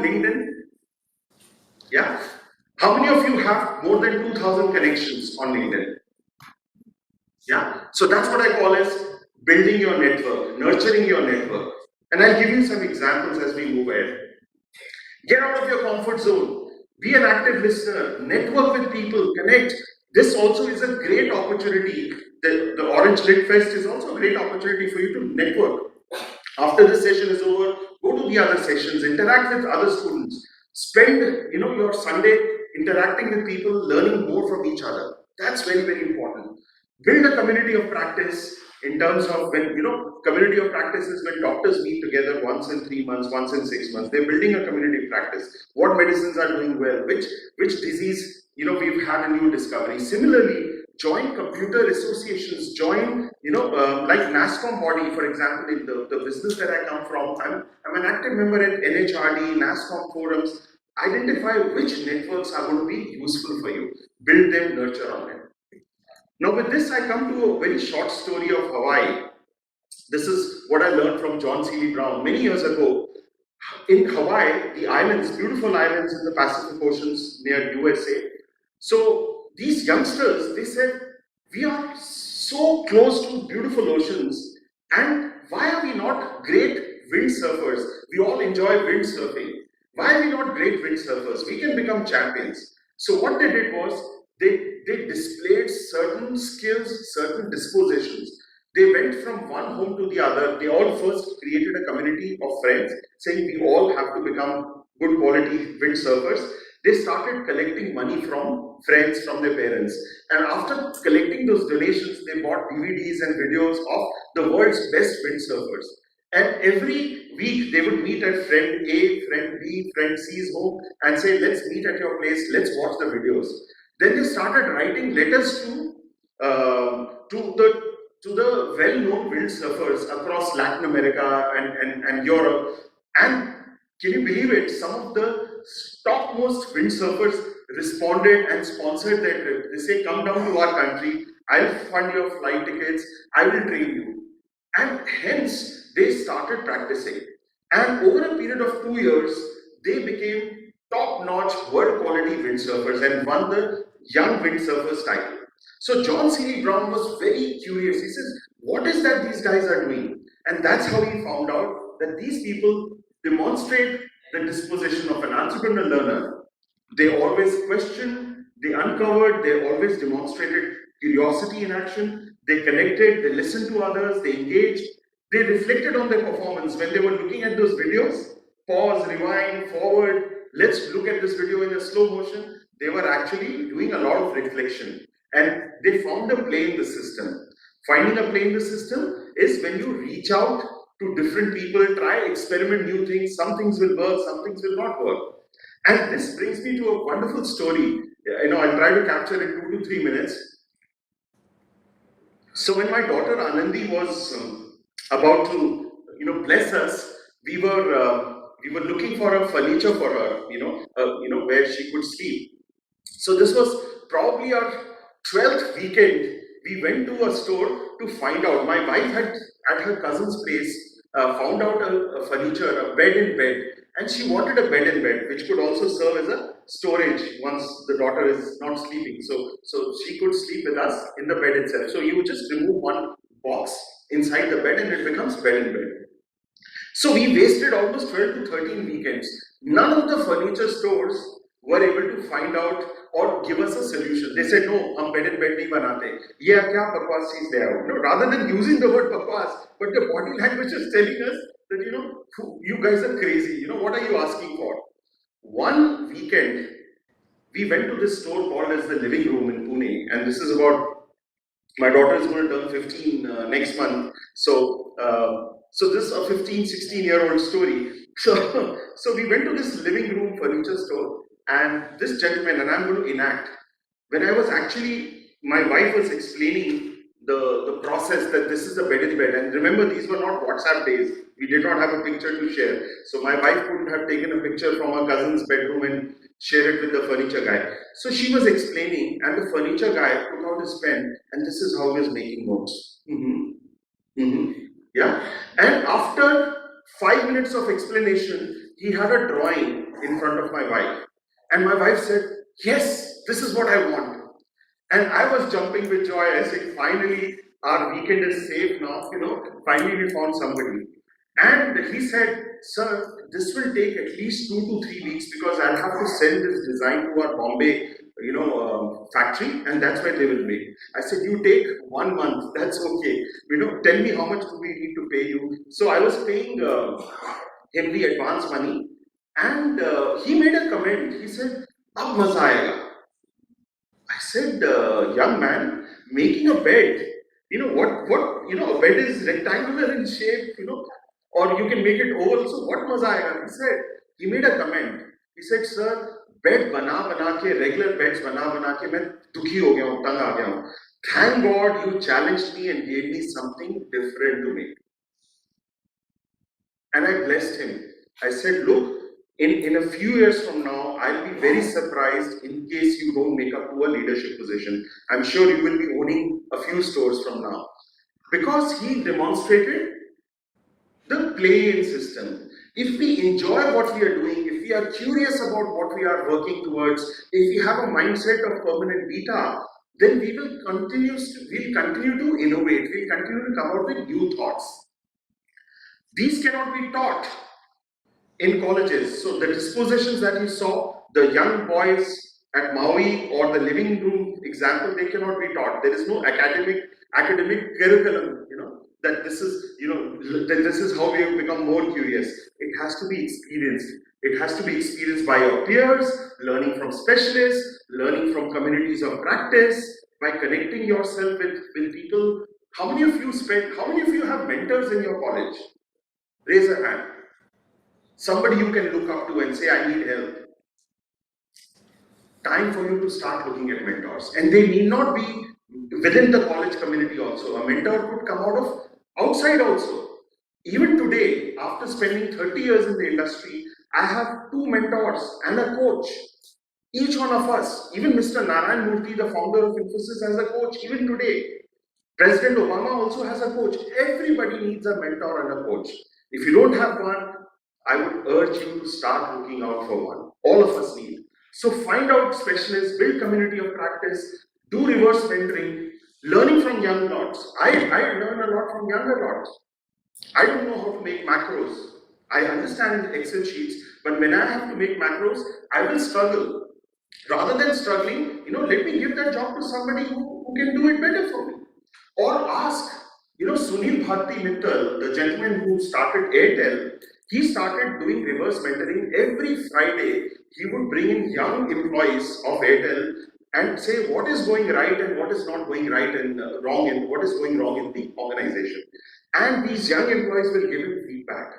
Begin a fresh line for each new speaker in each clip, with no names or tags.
LinkedIn? Yeah. How many of you have more than 2,000 connections on LinkedIn? Yeah. So that's what I call as building your network, nurturing your network. And I'll give you some examples as we move ahead. Get out of your comfort zone. Be an active listener. Network with people. Connect. This also is a great opportunity. The Orange Lit Fest is also a great opportunity for you to network. After this session is over, go to the other sessions, interact with other students. Spend your Sunday interacting with people, learning more from each other. That's very, very important. Build a community of practice in terms of when, community of practice is when doctors meet together once in 3 months, once in 6 months. They're building a community of practice. What medicines are doing well, which disease, we've had a new discovery. Similarly, join computer associations, join, like NASCOM body, for example, in the business that I come from. I'm an active member at NHRD, NASCOM forums. Identify which networks are going to be useful for you. Build them, nurture on them. Now with this, I come to a very short story of Hawaii. This is what I learned from John Seeley Brown many years ago. In Hawaii, the islands, beautiful islands in the Pacific Oceans near USA. So these youngsters, they said, we are so close to beautiful oceans, and why are we not great windsurfers? We all enjoy windsurfing. Why are we not great windsurfers? We can become champions. So what they did was, they displayed certain skills, certain dispositions. They went from one home to the other. They all first created a community of friends, saying we all have to become good quality windsurfers. They started collecting money from friends, from their parents. And after collecting those donations, they bought DVDs and videos of the world's best windsurfers. And every week they would meet at friend A, friend B, friend C's home and say, let's meet at your place, let's watch the videos. Then they started writing letters to the well-known windsurfers across Latin America and Europe. And can you believe it? Some of the topmost windsurfers responded and sponsored their trip. They say, come down to our country, I'll fund your flight tickets, I will train you. And hence, they started practicing. And over a period of 2 years, they became top-notch, world-quality windsurfers and won the Young Windsurfers title. So John Seeley Brown was very curious. He says, what is that these guys are doing? And that's how he found out that these people demonstrate the disposition of an entrepreneur learner. They always questioned, they uncovered, they always demonstrated curiosity in action, they connected, they listened to others, they engaged, they reflected on their performance. When they were looking at those videos, pause, rewind, forward, let's look at this video in a slow motion. They were actually doing a lot of reflection. And they found a play in the system. Finding a play in the system is when you reach out to different people, try, experiment new things. Some things will work, some things will not work. And this brings me to a wonderful story. I'll try to capture it 2 to 3 minutes. So when my daughter Anandi was about to, bless us, we were looking for a furniture for her, where she could sleep. So this was probably our 12th weekend. We went to a store to find out. My wife had, at her cousin's place, found out a furniture, a bed in bed, and she wanted a bed in bed, which could also serve as a storage once the daughter is not sleeping. So she could sleep with us in the bed itself. So you would just remove one box inside the bed and it becomes bed in bed. So we wasted almost 12 to 13 weekends. None of the furniture stores were able to find out or give us a solution. They said, no, hum bed in bed nahi banate. Ye kya bakwas cheez le aao? Rather than using the word bakwas, but the body language is telling us that, you guys are crazy. What are you asking for? One weekend, we went to this store called as the Living Room in Pune, and this is about, my daughter is going to turn 15 next month. So this is a 15, 16-year-old story. So we went to this Living Room furniture store, and this gentleman, and I'm going to enact, when I was actually, my wife was explaining the process that this is a bed in bed, and remember, these were not WhatsApp days. We did not have a picture to share. So my wife couldn't have taken a picture from her cousin's bedroom and share it with the furniture guy. So she was explaining, and the furniture guy took out his pen, and this is how he was making notes. Yeah. And after 5 minutes of explanation, he had a drawing in front of my wife. And my wife said, yes, this is what I want. And I was jumping with joy. I said, finally, our weekend is safe now. Finally we found somebody. And he said, sir, this will take at least 2 to 3 weeks because I'll have to send this design to our Bombay, factory, and that's where they will make. I said, you take 1 month, that's okay. Tell me how much do we need to pay you. So I was paying him the advance money, and he made a comment. He said, "Ab maza aayega." I said, young man, making a bed, a bed is rectangular in shape, or you can make it oval. So what maza aayega? He said, he made a comment. He said, sir, bed bana ke, regular beds bana ke, main dukhi ho gaya hu, tang aa gaya hu. Thank God you challenged me and gave me something different to make. And I blessed him. I said, look, in a few years from now, I'll be very surprised in case you don't make up to a leadership position. I'm sure you will be owning a few stores from now. Because he demonstrated the play-in system. If we enjoy what we are doing, if we are curious about what we are working towards, if we have a mindset of permanent beta, then we'll continue to innovate, we'll continue to come out with new thoughts. These cannot be taught in colleges. So the dispositions that you saw, the young boys at Maui or the living room example, they cannot be taught. There is no academic curriculum, that this is how we have become more curious. It has to be experienced. It has to be experienced by your peers, learning from specialists, learning from communities of practice, by connecting yourself with people. How many of you have mentors in your college? Raise a hand. Somebody you can look up to and say, I need help. Time for you to start looking at mentors. And they need not be within the college community also. A mentor could come out of outside also. Even today, after spending 30 years in the industry, I have 2 mentors and a coach. Each one of us, even Mr. Narayan Murthy, the founder of Infosys, has a coach even today. President Obama also has a coach. Everybody needs a mentor and a coach. If you don't have one, I would urge you to start looking out for one. All of us need. So find out specialists, build community of practice, do reverse mentoring, learning from young lots. I learn a lot from younger lots. I don't know how to make macros. I understand Excel sheets, but when I have to make macros, I will struggle. Rather than struggling, let me give that job to somebody who can do it better for me. Or ask, Sunil Bharti Mittal, the gentleman who started Airtel, he started doing reverse mentoring. Every Friday, he would bring in young employees of Airtel and say what is going right and what is not going right and wrong, and what is going wrong in the organization. And these young employees will give him feedback.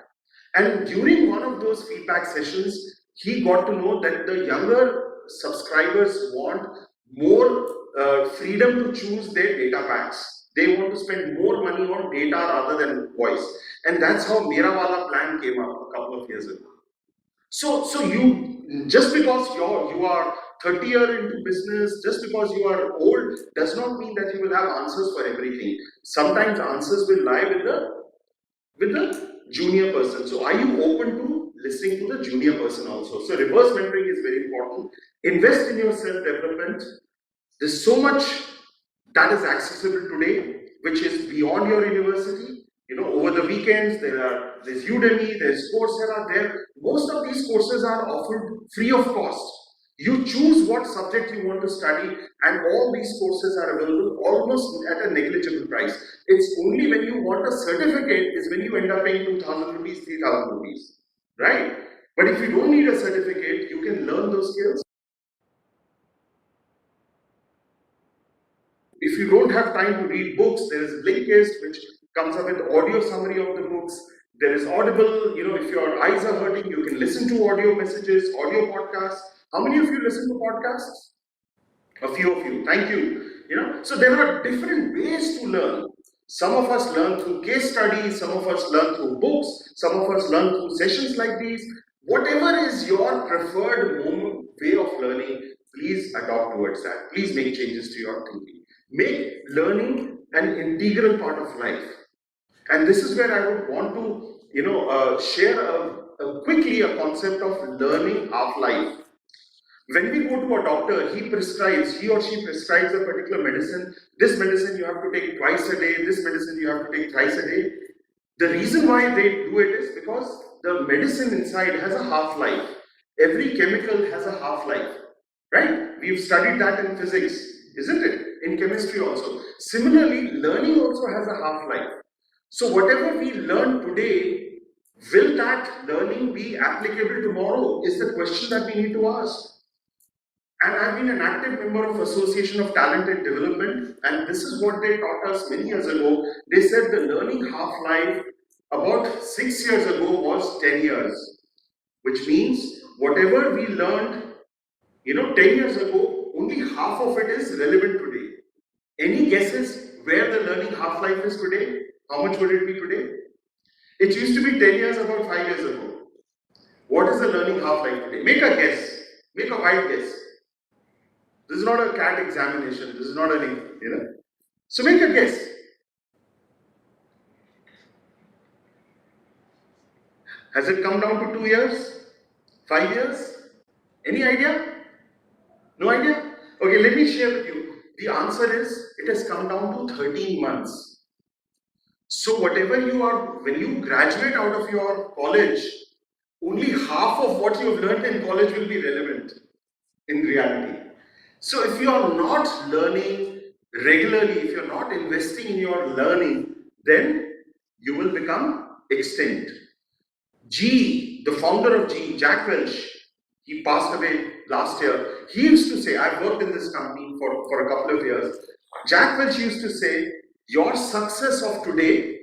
And during one of those feedback sessions, he got to know that the younger subscribers want more freedom to choose their data packs. They want to spend more money on data rather than voice. And that's how Mera Wala plan came up a couple of years ago. So you, just because you are 30 years into business, just because you are old, does not mean that you will have answers for everything. Sometimes answers will lie with the junior person. So are you open to listening to the junior person also? So reverse mentoring is very important. Invest in your self-development. There's so much that is accessible today, which is beyond your university. Over the weekends, there's Udemy, there's Coursera. Most of these courses are offered free of cost. You choose what subject you want to study, and all these courses are available almost at a negligible price. It's only when you want a certificate is when you end up paying 2,000 rupees, 3,000 rupees, right? But if you don't need a certificate, you can learn those skills. If you don't have time to read books, there is Blinkist, which comes up with audio summary of the books. There is Audible. If your eyes are hurting, you can listen to audio messages, audio podcasts. How many of you listen to podcasts? A few of you. Thank you. So there are different ways to learn. Some of us learn through case studies, some of us learn through books, some of us learn through sessions like these. Whatever is your preferred way of learning, please adopt towards that. Please make changes to your thinking. Make learning an integral part of life. And this is where I would want to, share quickly a concept of learning half-life. When we go to a doctor, he or she prescribes a particular medicine. This medicine you have to take twice a day, this medicine you have to take thrice a day. The reason why they do it is because the medicine inside has a half-life. Every chemical has a half-life, right? We've studied that in physics, isn't it? In chemistry also. Similarly, learning also has a half-life. So whatever we learn today, will that learning be applicable tomorrow is the question that we need to ask. And I've been an active member of Association of Talent and Development, and this is what they taught us many years ago. They said the learning half-life about 6 years ago was 10 years, which means whatever we learned, 10 years ago, only half of it is relevant today. Any guesses where the learning half-life is today? How much would it be today? It used to be 10 years about 5 years ago. What is the learning half-life today? Make a guess. Make a wild guess. This is not a CAT examination. This is not an, So make a guess. Has it come down to 2 years? 5 years? Any idea? No idea? Okay, let me share with you. The answer is, it has come down to 13 months. So whatever when you graduate out of your college, only half of what you have learned in college will be relevant in reality. So if you are not learning regularly, if you're not investing in your learning, then you will become extinct. The founder of Jack Welch, he passed away last year. He used to say, I've worked in this company for a couple of years. Jack Welch used to say, your success of today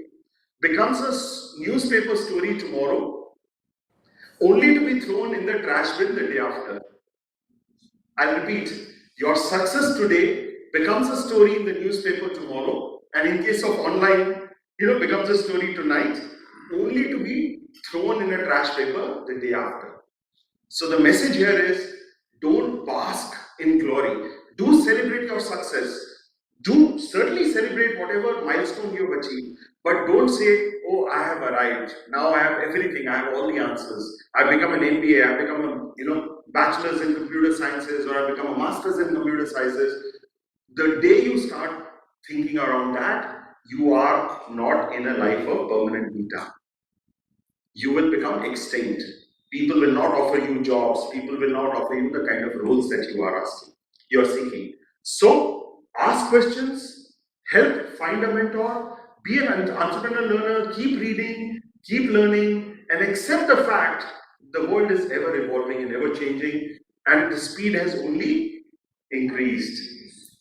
becomes a newspaper story tomorrow, only to be thrown in the trash bin the day after. I'll repeat, your success today becomes a story in the newspaper tomorrow, and in case of online, becomes a story tonight, only to be thrown in a trash paper the day after. So the message here is, don't bask in glory. Do celebrate your success. Do certainly celebrate whatever milestone you have achieved, but don't say, oh, I have arrived. Now I have everything. I have all the answers. I've become an MBA. I've become a, bachelor's in computer sciences, or I've become a master's in computer sciences. The day you start thinking around that, you are not in a life of permanent beta. You will become extinct. People will not offer you jobs. People will not offer you the kind of roles that you're seeking. So, ask questions, help find a mentor, be an entrepreneur learner, keep reading, keep learning, and accept the fact the world is ever evolving and ever changing, and the speed has only increased.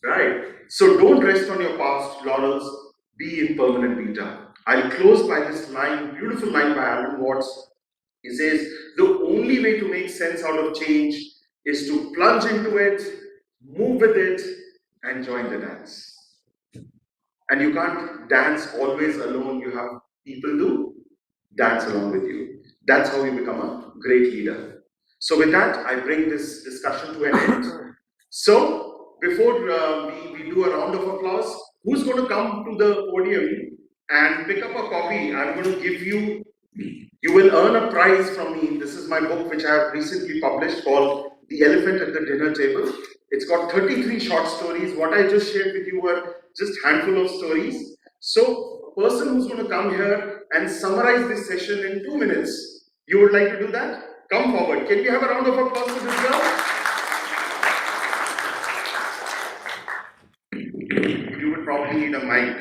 Right? So don't rest on your past laurels, be in permanent beta. I'll close by this line, beautiful line by Alan Watts. He says, the only way to make sense out of change is to plunge into it, move with it, and join the dance. And you can't dance always alone. You have people to dance along with you. That's how you become a great leader. So with that, I bring this discussion to an end. So before we do a round of applause, who's going to come to the podium and pick up a copy? I'm going to give you will earn a prize from me. This is my book which I have recently published called The Elephant at the Dinner Table. It's got 33 short stories. What I just shared with you were just handful of stories. So a person who's going to come here and summarize this session in 2 minutes, you would like to do that? Come forward. Can we have a round of applause for this girl? You would probably need a mic.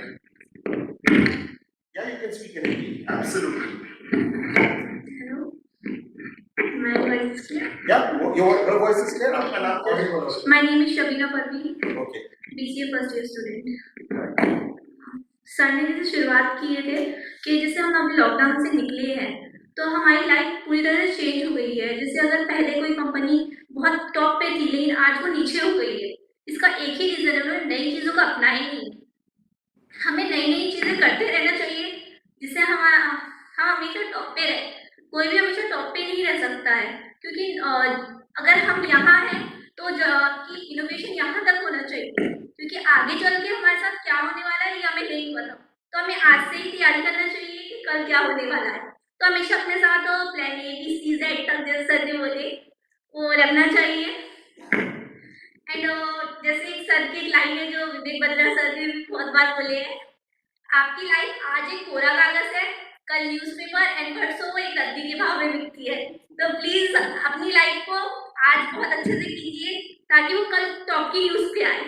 Yeah, you can speak in Hindi. Absolutely.
Hello. My voice is clear?
Yeah, her voice is clear.
My name is Shabina Parveen.
Okay.
BCA first year student. Sir ने जैसे शुरुआत किए थे कि जैसे हम अभी lockdown से निकले हैं तो हमारी लाइफ पूरी तरह से चेंज हो गई है। जैसे अगर पहले कोई कंपनी बहुत टॉप पे थी लेकिन आज वो नीचे हो गई है, इसका एक ही रीजन है, उन्होंने नई चीजों को अपनाया ही नहीं। हमें नई नई चीजें करते रहना चाहिए जिससे हम हमेशा टॉप पे रहे। कोई भी हमेशा टॉप पे नहीं रह सकता है, क्योंकि अगर हम यहाँ हैं तो इनोवेशन यहाँ तक होना चाहिए, क्योंकि आगे चल के हमारे साथ क्या होने वाला है ये हमें नहीं पता। तो हमें आज से ही तैयारी करना चाहिए कि कल क्या होने वाला है। तो हमेशा अपने साथ plan A B C Z तक जैसे सर ने बोले वो रखना चाहिए। एंड जैसे एक सर की एक लाइन है जो विवेक बत्रा सर ने बहुत बार बोले हैं, आपकी लाइफ आज एक कोरा कागज है, कल न्यूज़पेपर एंड परसों वो एक रद्दी के भाव में बिकती है। तो प्लीज अपनी लाइफ को आज बहुत अच्छे से कीजिए ताकि वो कल टॉप की न्यूज़ पे आए।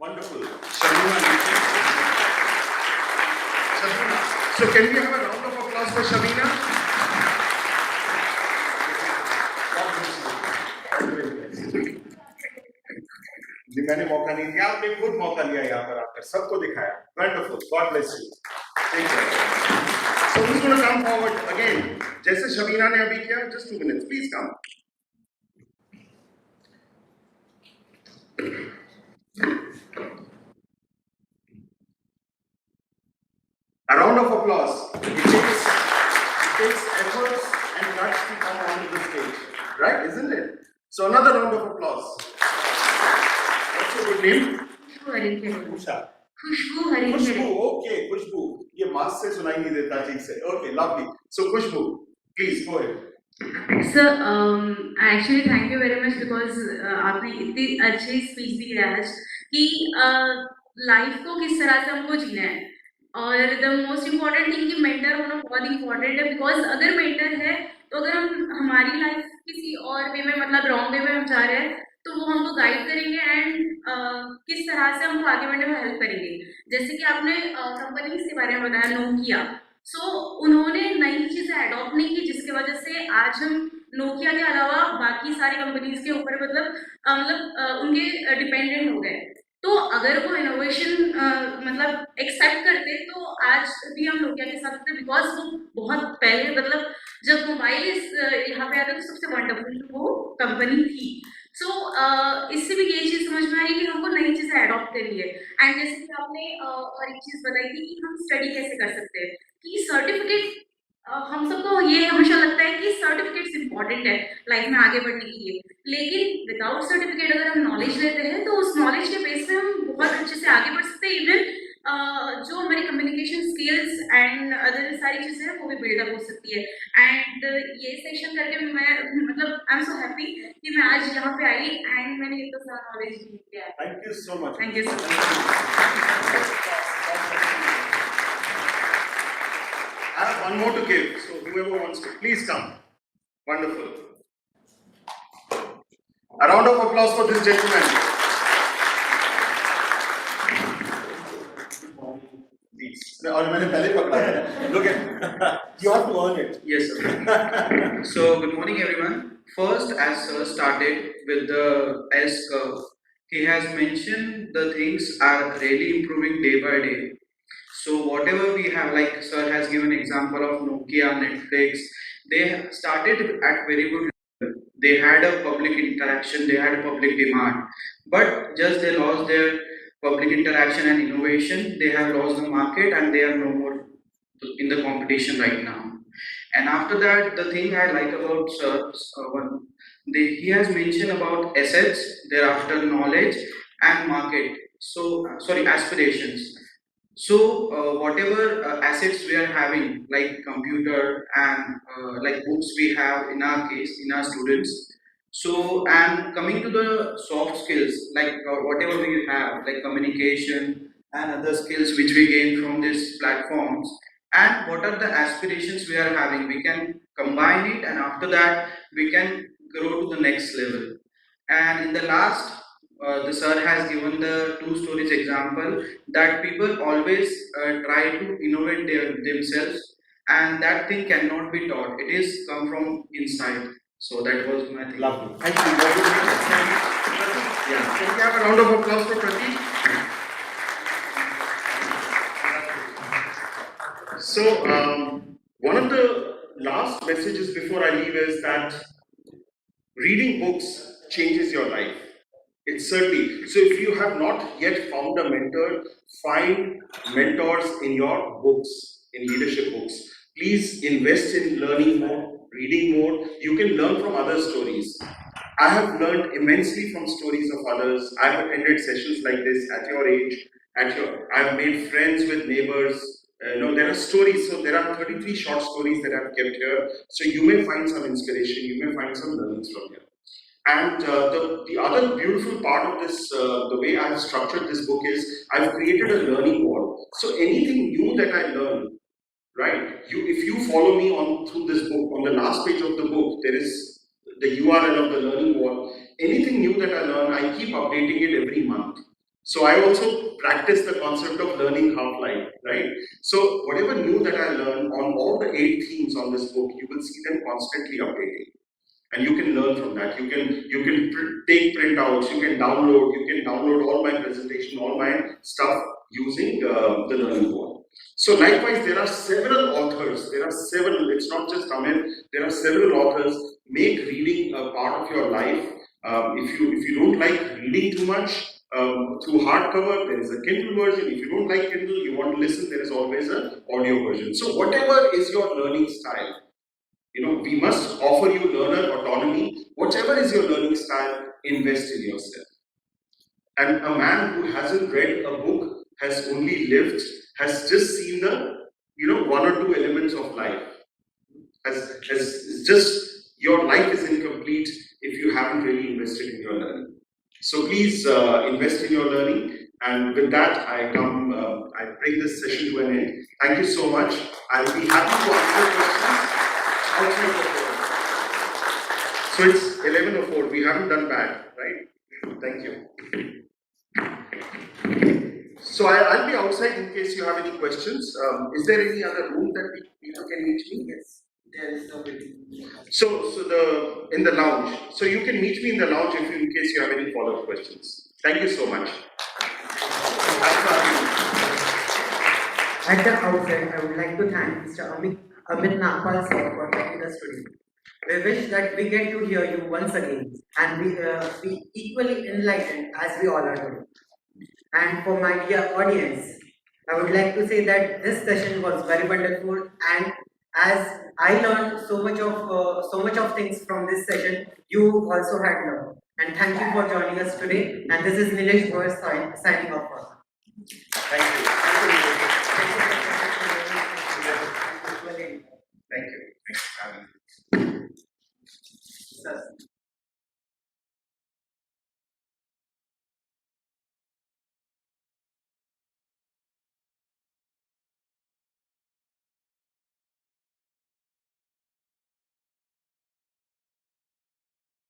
Wonderful. Shabina. Shabina. So can we have a round of applause for Shabina? जी मैंने मौका नहीं दिया, आपने खुद मौका लिया यहाँ पर आकर, सबको दिखाया। Wonderful. God bless you. Take care. So who's going to come forward again? जैसे शबीना ने अभी किया, just 2 minutes. Please come. A round of applause. It takes efforts and guts to come onto the stage, right? Isn't it? So another round of applause. What's your good name?
Khushboo Hari
Khushboo. Okay, खुशबू. ये mask से सुनाई नहीं देता ठीक से. Okay, lovely. So Khushboo, please go ahead.
Sir, actually thank you very much because आपने इतनी अच्छी स्पीच दी है आज कि लाइफ को किस तरह से हमको जीना है और द मोस्ट इम्पॉर्टेंट थिंग कि मेंटर होना बहुत इम्पॉर्टेंट है बिकॉज अगर मेंटर है तो अगर हम हमारी लाइफ किसी और वे में मतलब रॉन्ग वे में हम जा रहे हैं तो वो हमको गाइड करेंगे एंड किस तरह से हमको आगे बढ़ने में हेल्प करेंगे। जैसे कि आपने कंपनीज के बारे में बताया नोकिया, सो उन्होंने नई चीजें अडॉप्ट नहीं की जिसकी वजह से आज हम नोकिया के अलावा बाकी सारी कंपनीज के ऊपर मतलब उनके डिपेंडेंट हो गए। तो अगर वो इनोवेशन मतलब एक्सेप्ट करते तो आज भी हम नोकिया के साथ थे बिकॉज वो बहुत पहले मतलब जब मोबाइल यहाँ पे आता तो सबसे वंडरफुल वो कंपनी थी। सो इससे भी ये चीज़ समझ में आई कि हमको नई चीज़ें अडॉप्ट करनी है। एंड जैसे कि आपने और एक चीज़ बताई थी कि हम स्टडी कैसे कर सकते हैं कि सर्टिफिकेट हम सबको ये हमेशा लगता है कि सर्टिफिकेट्स इंपॉर्टेंट है लाइफ में आगे बढ़ने के लिए, लेकिन विदाउट सर्टिफिकेट अगर हम नॉलेज लेते हैं तो उस नॉलेज के बेस पे हम बहुत अच्छे से आगे बढ़ सकते हैं। इवन जो हमारी कम्युनिकेशन स्किल्स एंड अदर सारी चीज़ें हैं वो भी बिल्डअप हो सकती है। एंड ये सेशन करके मैं मतलब आई एम सो हैप्पी कि मैं आज यहाँ पे आई एंड मैंने इतना सारा नॉलेज लिया है।
Thank you so much.
Thank you so much.
I have one more to give, so whoever wants to, please come. Wonderful. A round of applause for this gentleman. Please. और मैंने पहले पकड़ा है. Look at, you have to earn it.
Yes, sir. So, good morning, everyone. First, as sir started with the S curve, he has mentioned the things are really improving day by day. So, whatever we have, like sir has given example of Nokia, Netflix, they started at very good level. They had a public interaction, they had a public demand, but just they lost their public interaction and innovation. They have lost the market and they are no more in the competition right now. And after that, the thing I like about sir, he has mentioned about assets, thereafter knowledge and market. So, sorry, aspirations. So, whatever assets we are having, like computer and like books we have in our case, in our students. So, and coming to the soft skills, like whatever we have, like communication and other skills which we gain from these platforms, and what are the aspirations we are having, we can combine it, and after that, we can grow to the next level. And in the last, the sir has given the two stories example that people always try to innovate themselves, and that thing cannot be taught. It is come from inside. So that was my thing.
Lovely. Thank you. Very good. Yeah. Can we have a round of applause for Pradeep? So, one of the last messages before I leave is that reading books changes your life. It's certainly. So, if you have not yet found a mentor, find mentors in your books, in leadership books. Please invest in learning more, reading more. You can learn from other stories. I have learned immensely from stories of others. I have attended sessions like this at your age. I have made friends with neighbors, there are stories. So there are 33 short stories that I've kept here. So you may find some inspiration, you may find some learnings from here. And the other beautiful part of this, the way I've structured this book is I've created a learning wall. So anything new that I learn, right? If you follow me on through this book, on the last page of the book, there is the URL of the learning wall. Anything new that I learn, I keep updating it every month. So I also practice the concept of learning half-life, right? So whatever new that I learn on all the 8 themes on this book, you will see them constantly updating. And you can learn from that. You can take printouts, you can download all my presentation, all my stuff using the learning wall. So likewise, there are several authors. There are several. It's not just Amit. There are several authors. Make reading a part of your life. If you don't like reading too much through hardcover, there is a Kindle version. If you don't like Kindle, you want to listen, there is always an audio version. So whatever is your learning style, we must offer you learner autonomy. Whatever is your learning style, invest in yourself. And a man who hasn't read a book, has only lived, has just seen the, 1 or 2 elements of life. Has just, your life is incomplete if you haven't really invested in your learning. So please invest in your learning. And with that, I bring this session to an end. Thank you so much. I'll be happy to answer questions. So it's 11:04. We haven't done bad, right? Thank you. So I'll be outside in case you have any questions. Is there any other room that people can meet me? Yes, there is no waiting. So in the lounge. So you can meet me in the lounge in case you have any follow-up questions. Thank you so much.
At the outset, I would like to thank Mr. Amit Nagpal sir for joining us today. We wish that we get to hear you once again and be equally enlightened as we all are today. And for my dear audience, I would like to say that this session was very wonderful, and as I learned so much of things from this session, you also had learned. And thank you for joining us today. And this is Nilesh Goyal signing off.
Thank you.